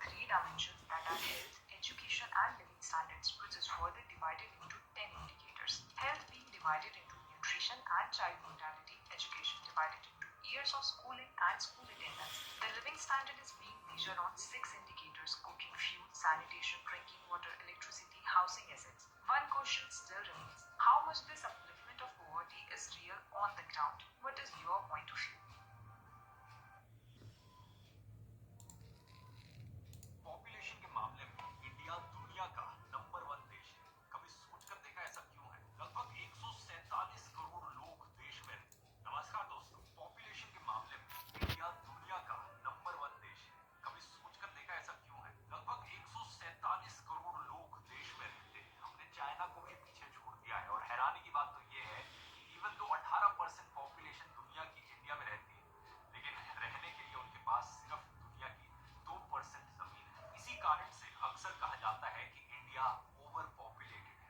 three dimensions that are health, education, and living standards, which is further divided into 10 indicators. Health being divided into nutrition and child mortality, education divided into years of schooling and school attendance. The living standard is being measured on 6 indicators: cooking, fuel, sanitation, drinking water, electricity, housing, assets. One question still remains: how much this upliftment of poverty is real on the ground? What is your point of view? Population के मामले में India दुनिया का number 1 देश है। कभी सोचकर देखा ऐसा क्यों है? लगभग 147 करोड़ लोग देश में रहते हैं। नमस्कार दोस्तों, पॉपुलेशन के मामले में इंडिया दुनिया का नंबर 1 देश है। कभी सोचकर देखा ऐसा क्यों है? लगभग 147 करोड़ लोग देश में रहते हैं। हमने चाइना को भी पीछे छोड़ दिया है और हैरानी की बात तो ये है कि इवन दो 18% पॉपुलेशन दुनिया की इंडिया में रहती है, लेकिन रहने के लिए उनके पास सिर्फ दुनिया की 2% जमीन है। इसी कारण से अक्सर कहा जाता है कि इंडिया ओवर पॉपुलेटेड है।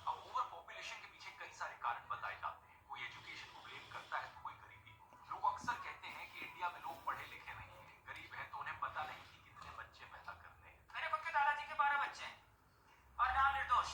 अब ओवर पॉपुलेशन के पीछे कई सारे कारण बताए जाते हैं। कोई एजुकेशन को ब्लेम करता है तो कोई गरीबी को। लोग अक्सर कहते हैं कि इंडिया में लोग पढ़े लिखे नहीं है, गरीब है तो उन्हें पता नहीं कि कितने बच्चे पैदा करने हैं। मेरे खुद के दादाजी के 12 बच्चे हैं और नाम निर्दोष।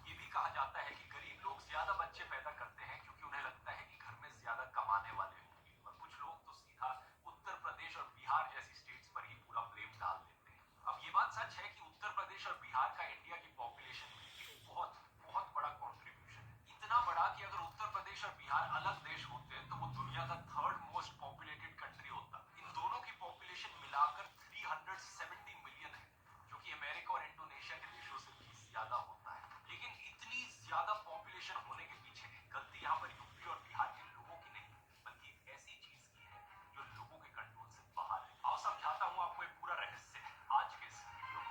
ये भी कहा जाता है कि गरीब लोग ज्यादा बच्चे पैदा करते हैं क्योंकि उन्हें लगता है कि घर में ज्यादा कमाने वाले होंगे, और कुछ लोग तो सीधा उत्तर प्रदेश और बिहार जैसी स्टेट्स पर ही पूरा ब्लेम डाल देते हैं। अब ये बात सच है कि उत्तर प्रदेश और बिहार का इंडिया की पॉपुलेशन में एक बहुत बहुत बड़ा कंट्रीब्यूशन है। इतना बड़ा कि अगर उत्तर प्रदेश और बिहार अलग देश होते तो वो दुनिया का 3rd मोस्ट पॉपुलेटेड कंट्री होता। इन दोनों की पॉपुलेशन मिलाकर 370 मिलियन है, जो कि अमेरिका और इंडोनेशिया के देशों से भी ज्यादा होता है। लेकिन इतनी ज्यादा पॉपुलेशन होने के पीछे गलती यहाँ पर यूपी और बिहार के लोगों की नहीं, बल्कि एक ऐसी चीज की है जो लोगों के कंट्रोल से बाहर है। आओ समझाता हूँ आपको एक पूरा रहस्य आज के इस वीडियो में।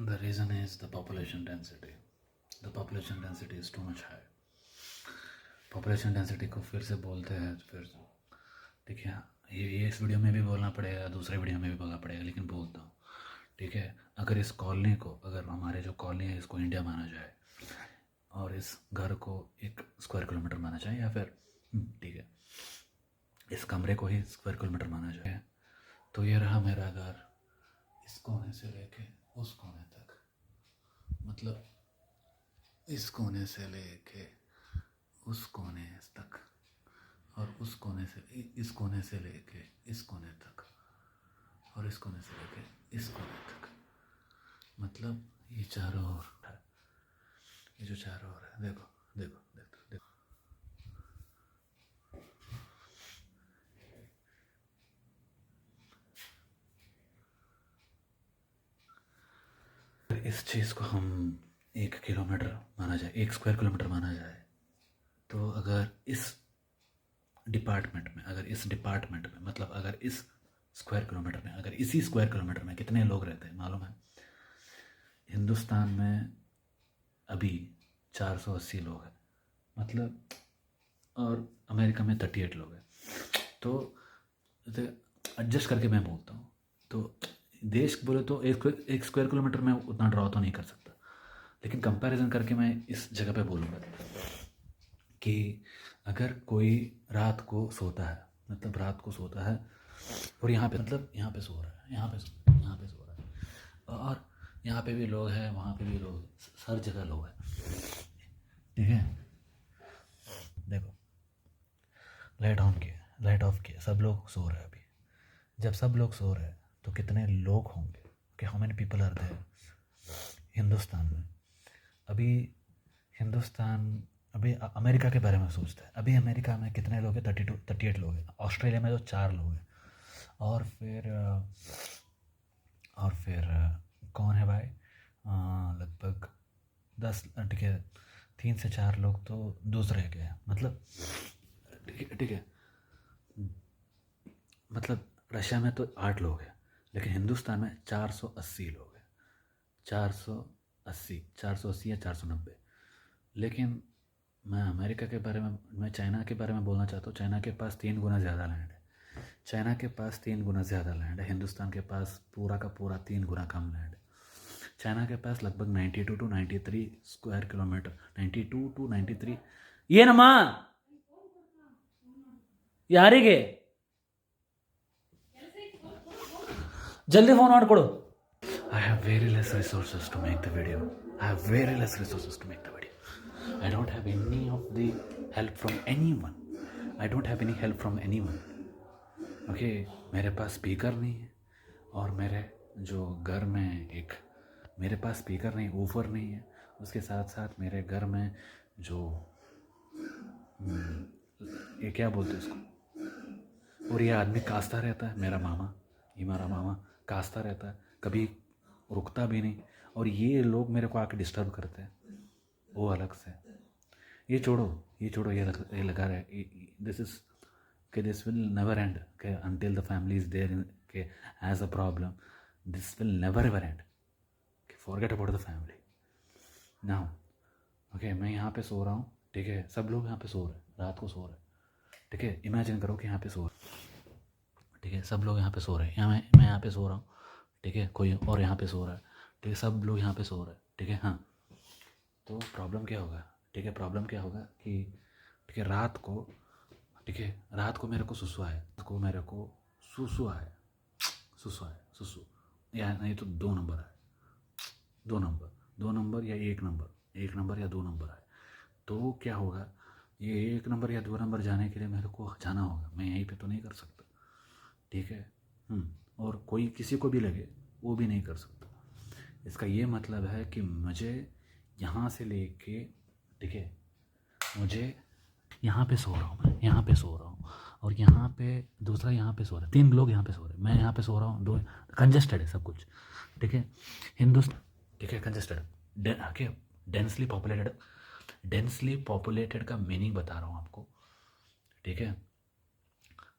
The reason is the population density. The population density is too much high. Population density को फिर से बोलते हैं, फिर ठीक है, ये इस वीडियो में भी बोलना पड़ेगा, दूसरे वीडियो में भी बोलना पड़ेगा, लेकिन बोलता हूँ ठीक है। अगर इस कॉलोनी को, अगर हमारे जो कॉलोनी है इसको इंडिया माना जाए और इस घर को 1 स्क्वायर किलोमीटर माना जाए, या फिर ठीक है इस कमरे को ही स्क्वायर किलोमीटर माना जाए, तो ये रहा मेरा घर, इस कोने से लेके उस कोने तक, मतलब इस कोने से लेके उस कोने तक, और उस कोने से इस कोने से लेके इस कोने तक, और इस कोने से लेके इस कोने तक, मतलब ये चारों ओर है, ये जो चारों ओर है, देखो देखो देखो देखो, इस चीज़ को हम 1 किलोमीटर माना जाए, 1 स्क्वायर किलोमीटर माना जाए, तो अगर इस डिपार्टमेंट में, मतलब अगर इस स्क्वायर किलोमीटर में, अगर इसी स्क्वायर किलोमीटर में कितने लोग रहते हैं मालूम है? हिंदुस्तान में अभी 480 लोग हैं, मतलब, और अमेरिका में 38 लोग हैं। तो एडजस्ट करके मैं बोलता हूँ, तो देश बोले तो एक स्क्वायर किलोमीटर में उतना ड्रॉ तो नहीं कर सकता, लेकिन कंपैरिजन करके मैं इस जगह पे बोलूँगा कि अगर कोई रात को सोता है, मतलब रात को सोता है और यहाँ पे, मतलब यहाँ पे सो रहा है, यहाँ पे सो रहा है, और यहाँ पे भी लोग हैं, वहाँ पे भी लोग हैं, हर जगह लोग हैं, ठीक है। देखो, लाइट ऑन किया, लाइट ऑफ किया, सब लोग सो रहे हैं अभी। जब सब लोग सो रहे हैं तो कितने लोग होंगे, कि how many people are there Hindustan में? अभी हिंदुस्तान, अभी अमेरिका के बारे में सोचते हैं, अभी अमेरिका में कितने लोग हैं? 38 लोग हैं। ऑस्ट्रेलिया में तो 4 लोग हैं, और फिर कौन है भाई? लगभग 10, ठीक है, 3 से 4 लोग तो दूसरे के हैं, मतलब ठीक है, मतलब रशिया में तो 8 लोग हैं, लेकिन हिंदुस्तान में 480 लोग हैं, 480 या 490। लेकिन मैं अमेरिका के बारे में, मैं चाइना के बारे में बोलना चाहता हूँ। चाइना के पास 3 गुना ज़्यादा लैंड है, चाइना के पास 3 गुना ज़्यादा लैंड है, हिंदुस्तान के पास पूरा का पूरा 3 गुना कम लैंड है। चाइना के पास लगभग 92 to 93 स्क्वायर किलोमीटर, 92 to 93, ये ना माँ, ಯಾರಿಗೆ? ಜಲ್ದಿ ಫೋನ್ ಮಾಡಿಕೊಡು. I have very less resources to make the video. I don't have any of the help from anyone. Okay, मेरे पास स्पीकर नहीं है, और मेरे जो घर में मेरे पास स्पीकर नहीं, ऊपर नहीं है, उसके साथ साथ मेरे घर में जो ये क्या बोलते हैं इसको, और ये आदमी कास्ता रहता है, मेरा मामा कास्ता रहता है, कभी रुकता भी नहीं, और ये लोग मेरे को आके डिस्टर्ब करते हैं, वो अलग से। ये छोड़ो, ये लगा रहे, this will never and, until the family is there has a problem, this will never ever end. Forget about the family now. Okay, मैं यहाँ पे सो रहा हूँ, ठीक है, सब लोग यहाँ पे सो रहे हैं, रात को सो रहे हैं, ठीक है, इमेजिन करो कि यहाँ पे सो रहे, ठीक है, सब लोग यहाँ पे सो रहे हैं, मैं यहाँ पे सो रहा हूँ, ठीक है, कोई और यहाँ पे सो रहा है, ठीक है, सब लोग यहाँ पे सो रहे हैं, ठीक है। हाँ, तो प्रॉब्लम क्या होगा, ठीक है, प्रॉब्लम क्या होगा कि ठीक है, रात को मेरे को सुसु आए, सुसु या नहीं तो 2 नंबर है, 2 नंबर या 1 नंबर या 2 नंबर है, तो क्या होगा, ये 1 नंबर या 2 नंबर जाने के लिए मेरे को जाना होगा, मैं यहीं पे तो नहीं कर सकता, ठीक है। और कोई किसी को भी लगे वो भी नहीं कर सकता। इसका ये मतलब है कि मुझे यहाँ से लेके, ठीक है, मुझे यहाँ पे सो रहा हूँ, मैं यहाँ पे सो रहा हूँ, और यहाँ पे दूसरा यहाँ पे सो रहा है, 3 लोग यहाँ पे सो रहे हैं, मैं यहाँ पे सो रहा हूँ, 2 कंजस्टेड है सब कुछ, ठीक है, हिंदुस्तान, ठीक है, कंजस्टेड, डेंसली पॉपुलेटेड का मीनिंग बता रहा हूँ आपको, ठीक है।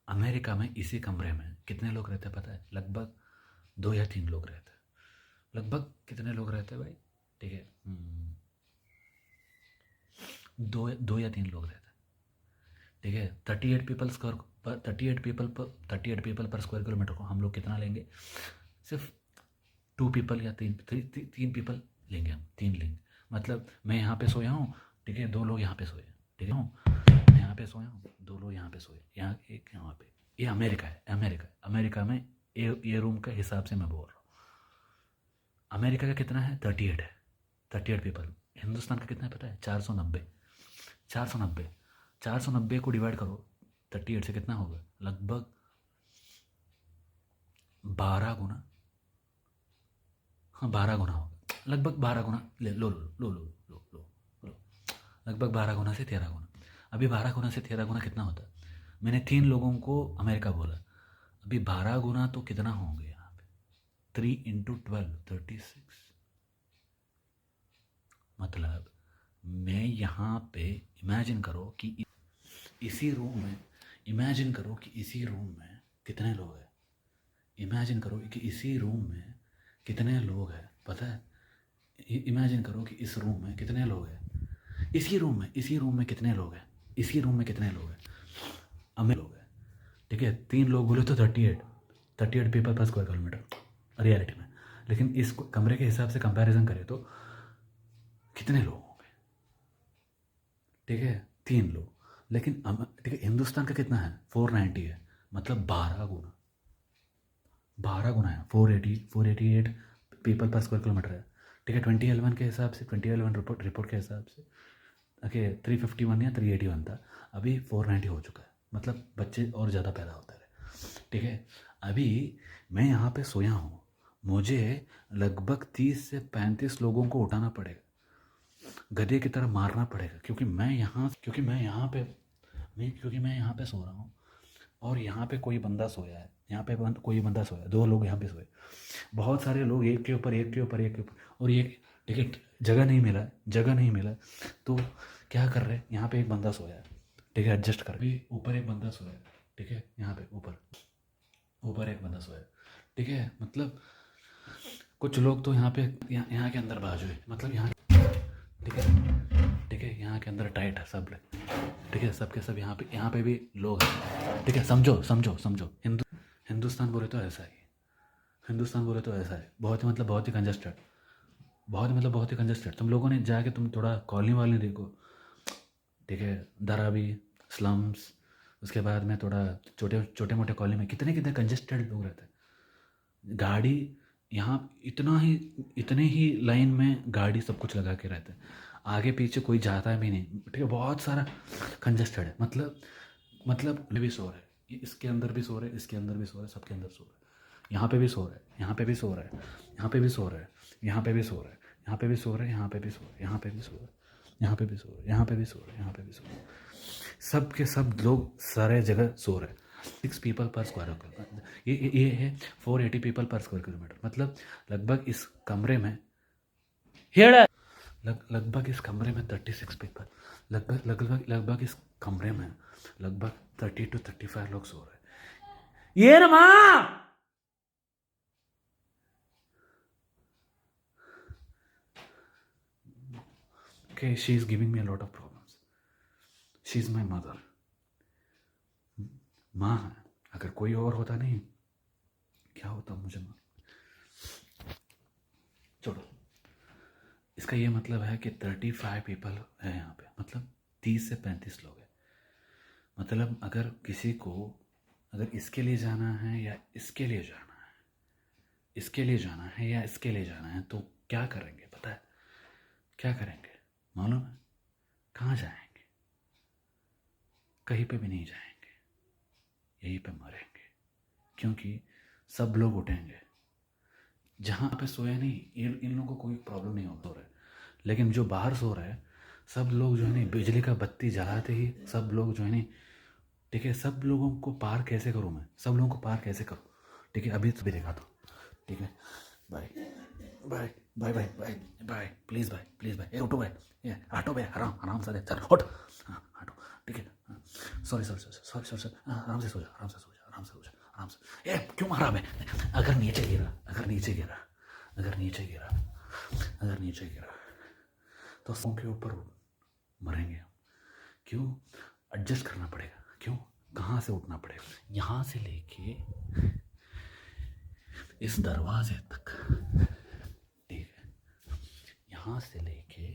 अमेरिका में इसी कमरे में कितने लोग रहते हैं पता है? लगभग 2 या 3 लोग रहते हैं। लगभग कितने लोग रहते हैं भाई? ठीक है, 2 या 3 लोग रहते हैं, ठीक है। 38 पीपल पर स्क्वायर किलोमीटर को हम लोग कितना लेंगे? सिर्फ 2 पीपल या 3 पीपल लेंगे हम, 3 लेंगे। मतलब मैं यहाँ पे सोया हूँ, ठीक है, 2 लोग यहाँ पे सोए, ठीक है, मैं यहाँ पे सोया हूँ, 2 लोग यहाँ पे सोए, यहाँ एक यहाँ पे। ये अमेरिका है, अमेरिका में ये रूम के हिसाब से मैं बोल रहा हूँ। अमेरिका का कितना है? 38 है, 38 पीपल। हिंदुस्तान का कितना है पता है? 490 को डिवाइड करो 38 से, कितना होगा? लगभग 12 गुना, हाँ 12 गुना होगा, लगभग 12 गुना लो, लगभग 12 गुना से 13 गुना। अभी 12 गुना से 13 गुना कितना होता है? मैंने 3 लोगों को अमेरिका बोला, अभी 12 गुना तो कितना होंगे यहाँ पे? 3 × 12 36। मतलब मैं यहाँ पे इमेजिन करो कि इसी रूम में कितने लोग हैं। इमेजिन करो कि इसी रूम में कितने लोग हैं, पता है? इमेजिन करो कि इस रूम में कितने लोग हैं, इसी रूम में कितने लोग हैं, अमीर लोग हैं, ठीक है। 3 लोग बोले तो 38 पीपल पर स्क्वायर किलोमीटर रियलिटी में। लेकिन इस कमरे के हिसाब से कंपैरिजन करें तो कितने लोग होंगे? ठीक है, 3 लोग। लेकिन ठीक है, हिंदुस्तान का कितना है? 490 है, मतलब 12 गुना है। 488 पीपल पर स्क्वायर किलोमीटर है, ठीक है। 2011 के हिसाब से, 2011 रिपोर्ट के हिसाब से ओके 351 या 381 था, अभी 490 हो चुका है। मतलब बच्चे और ज़्यादा पैदा होते रहे, ठीक है। अभी मैं यहाँ पे सोया हूँ, मुझे लगभग 30 से 35 लोगों को उठाना पड़ेगा, गधे की तरह मारना पड़ेगा, क्योंकि मैं यहाँ पे सो रहा हूँ और यहाँ पे कोई बंदा सोया है, कोई बंदा सोया, 2 लोग यहाँ पे सोए, बहुत सारे लोग एक के ऊपर और ये, ठीक है, जगह नहीं मिला तो क्या कर रहे हैं? यहाँ पे एक बंदा सोया है, ठीक है, एडजस्ट कर। भी ऊपर एक बंदा सोया है, ठीक है, यहाँ पे ऊपर एक बंदा सोया है, ठीक है। मतलब कुछ लोग तो यहाँ के अंदर बाजू है, मतलब यहाँ, ठीक है, यहाँ के अंदर टाइट है सब लोग, ठीक है, सबके सब यहाँ पे भी लोग हैं, ठीक है। समझो हिंदुस्तान बोले तो ऐसा है, बहुत ही कंजस्टेड। तुम लोगों ने जाके तुम थोड़ा कॉलोनी वाले देखो, ठीक है, धारावी, स्लम्स, उसके बाद में थोड़ा छोटे छोटे मोटे कॉलोनी में कितने कितने कंजेस्टेड लोग रहते हैं। गाड़ी यहाँ इतने ही लाइन में गाड़ी सब कुछ लगा के रहते हैं, आगे पीछे कोई जाता भी नहीं, ठीक है। बहुत सारा कंजेस्टेड है, मतलब भी सो रहे हैं, इसके अंदर भी सो रहे हैं, इसके अंदर भी सो रहे हैं, सबके अंदर सो रहे हैं। यहाँ पे भी सो रहे हैं, यहाँ पे भी सो रहे हैं, यहाँ पे भी सो रहे हैं, यहाँ पे भी सो रहे हैं, यहाँ पे भी सो रहे हैं, यहाँ पे भी सो रहे हैं, यहाँ पे भी सो रहे हैं, यहाँ पे भी सो रहे हैं, यहाँ पे भी सो रहे हैं, यहाँ पे भी सो रहे हैं। सब के सब लोग सारे जगह सो रहे हैं। 6 पीपल पर स्क्वायर किलोमीटर, ये है 480 पीपल पर स्क्वायर किलोमीटर। मतलब लगभग इस कमरे में लगभग इस कमरे में 36 पीपल, लगभग इस कमरे में लगभग 30 to 35 लोग सो रहे हैं। ये ना माँ, okay, she is giving me a lot of problems. She is my mother. माँ है, अगर कोई और होता नहीं क्या होता मुझे मालूम। छोड़ो, इसका ये मतलब है कि 35 पीपल है यहाँ पे, मतलब 30 से 35 लोग हैं। मतलब अगर किसी को अगर इसके लिए जाना है या इसके लिए जाना है, इसके लिए जाना है या इसके लिए जाना है, तो क्या करेंगे पता है? क्या करेंगे मालूम है? कहाँ जाएंगे? कहीं पे भी नहीं जाएंगे, यहीं पे मरेंगे, क्योंकि सब लोग उठेंगे। जहाँ पे सोए नहीं, इन लोगों को कोई प्रॉब्लम नहीं होता है, लेकिन जो बाहर सो रहे हैं सब लोग जो है नहीं, बिजली का बत्ती जलाते ही सब लोग जो है नहीं, ठीक है। सब लोगों को पार कैसे करूँ मैं? सब लोगों को पार कैसे करूँ? ठीक है, अभी तो भी दिखा दो, ठीक है। Bye bye bye bye bye bye, please bye, please bye. ये उठो भाई, ये हटो भाई, आराम से चल, हट, हाँ हटो, ठीक है। सॉरी आराम से सो जा, आराम से सो जा, आराम से सो जा, आराम से। ये क्यों मारा मैं? अगर नीचे गिरा तो सौ के ऊपर मरेंगे हम। क्यों? एडजस्ट करना पड़ेगा। क्यों? कहाँ से उठना पड़ेगा? यहाँ से लेके इस दरवाजे तक, ठीक है, यहाँ से लेके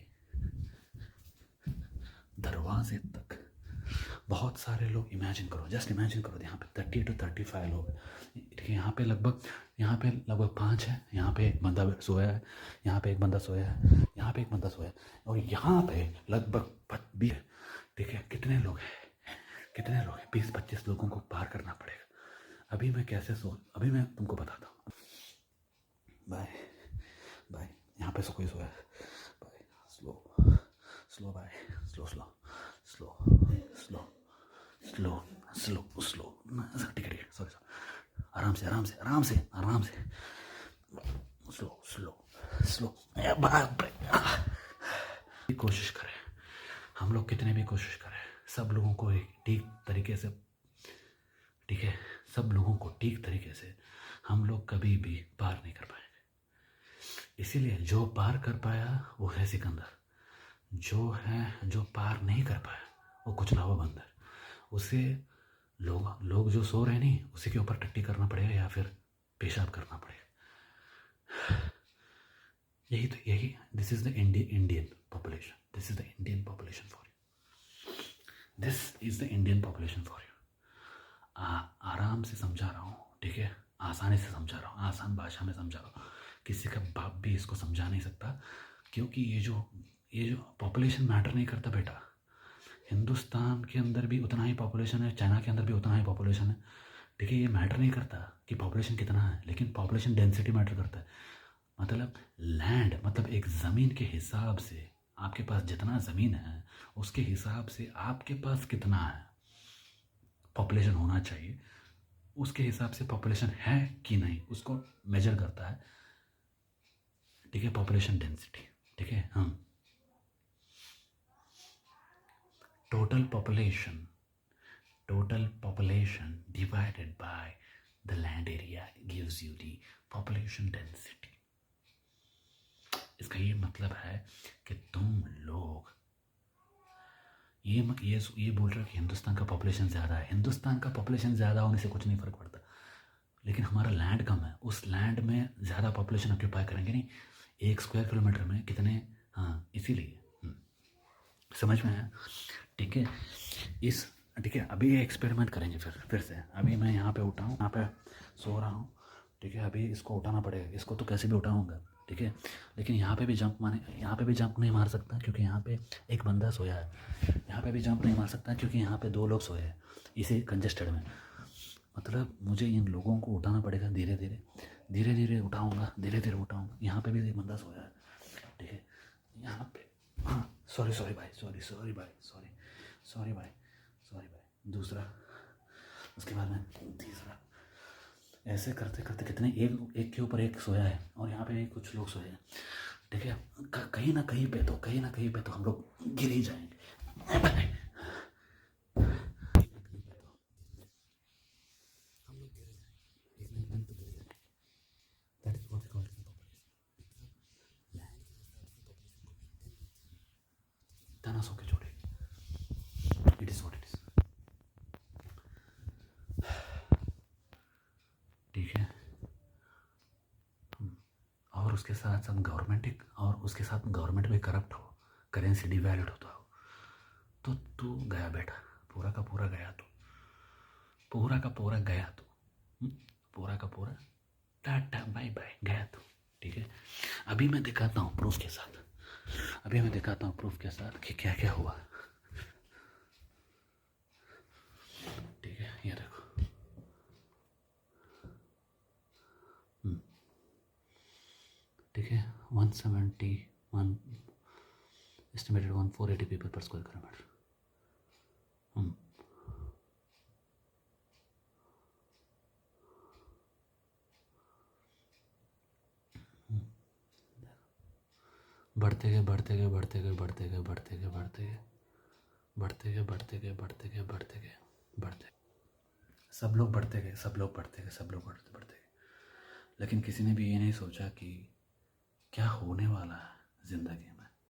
दरवाजे तक बहुत सारे लोग। इमेजिन करो, जस्ट इमेजिन करो, यहाँ पे 30 to 35 लोग, ठीक है। यहाँ पे लगभग 5 है। यहाँ पे एक बंदा सोया है, यहाँ पे एक बंदा सोया है, यहाँ पे एक बंदा सोया है, और यहाँ पे लगभग 20, ठीक है। कितने लोग हैं? 20-25 लोगों को पार करना पड़ेगा। अभी मैं तुमको बताता हूँ। बाय बाय, यहाँ पे कोई सोया है। बाय, स्लो बाय, स्लो, ठीक है, सॉरी, आराम से, स्लो। कोशिश करें, हम लोग कितने भी कोशिश करें, सब लोगों को ठीक तरीके से, ठीक है, सब लोगों को ठीक तरीके से हम लोग कभी भी पार नहीं कर पाएंगे। इसीलिए जो पार कर पाया वो है सिकंदर, जो पार नहीं कर पाया वो कुचला हुआ बंदर। उसे लोग जो सो रहे नहीं, उसी के ऊपर टट्टी करना पड़ेगा या फिर पेशाब करना पड़ेगा। यही this is the Indian population, this is the Indian population for you. आराम से समझा रहा हूँ, ठीक है, आसानी से समझा रहा हूँ, आसान भाषा में समझा रहा हूँ। किसी का बाप भी इसको समझा नहीं सकता, क्योंकि ये जो पॉपुलेशन मैटर नहीं करता बेटा। हिंदुस्तान के अंदर भी उतना ही पॉपुलेशन है, चाइना के अंदर भी उतना ही पॉपुलेशन है, ठीक है। ये मैटर नहीं करता कि पॉपुलेशन कितना है, लेकिन पॉपुलेशन डेंसिटी मैटर करता है। मतलब लैंड, मतलब एक ज़मीन के हिसाब से आपके पास जितना ज़मीन है, उसके हिसाब से आपके पास कितना है पॉपुलेशन होना चाहिए, उसके हिसाब से पॉपुलेशन है कि नहीं, उसको मेजर करता है, ठीक है, पॉपुलेशन डेंसिटी, ठीक है। हम total population divided by the land area gives you the population density. इसका ये मतलब है कि तुम लोग ये बोल रहे हो कि हिंदुस्तान का पॉपुलेशन ज़्यादा है। हिंदुस्तान का पॉपुलेशन ज़्यादा होने से कुछ नहीं फ़र्क पड़ता, लेकिन हमारा लैंड कम है, उस लैंड में ज़्यादा पॉपुलेशन ऑक्यूपाई करेंगे नहीं। 1 स्क्वायर किलोमीटर में कितने, हाँ, इसीलिए समझ में आया, ठीक है। इस ठीक है, अभी ये एक्सपेरिमेंट करेंगे फिर से। अभी मैं यहाँ पे उठा हूँ, यहाँ पे सो रहा हूँ, ठीक है। अभी इसको उठाना पड़ेगा, इसको तो कैसे भी उठाऊंगा, ठीक है। लेकिन यहाँ पे भी जंप नहीं मार सकता क्योंकि यहाँ पे एक बंदा सोया है। यहाँ पे भी जंप नहीं मार सकता क्योंकि यहाँ पे 2 लोग सोए हैं इसी कंजेस्टेड में। मतलब मुझे इन लोगों को उठाना पड़ेगा धीरे धीरे उठाऊंगा, धीरे धीरे उठाऊंगा। यहाँ पे भी एक बंदा सोया है, ठीक है। यहाँ पे हाँ, सॉरी भाई, सॉरी भाई। दूसरा, उसके बाद में तीसरा, ऐसे करते करते कितने एक के ऊपर एक सोया है और यहाँ पे कुछ लोग सोए हैं, ठीक है। कहीं ना कहीं पे तो हम लोग गिर ही जाएंगे। तना सो के छोड़ेगी, it is what it is, ठीक है। और उसके साथ गवर्नमेंट भी करप्ट हो, करेंसी डिवैल्यूड होता हो, तो तू गया बेटा, पूरा का पूरा गया तू, पूरा का पूरा टाटा बाय बाय गया तू, ठीक है। अभी मैं दिखाता हूँ प्रूफ के साथ कि क्या क्या हुआ, ठीक है। ये देखो, ठीक है। 171 एस्टिमेटेड 480 पीपल पर स्क्वायर किलोमीटर। बढ़ते गए। सब लोग बढ़ते गए। लेकिन किसी ने भी ये नहीं सोचा कि क्या होने वाला है ज़िंदगी में।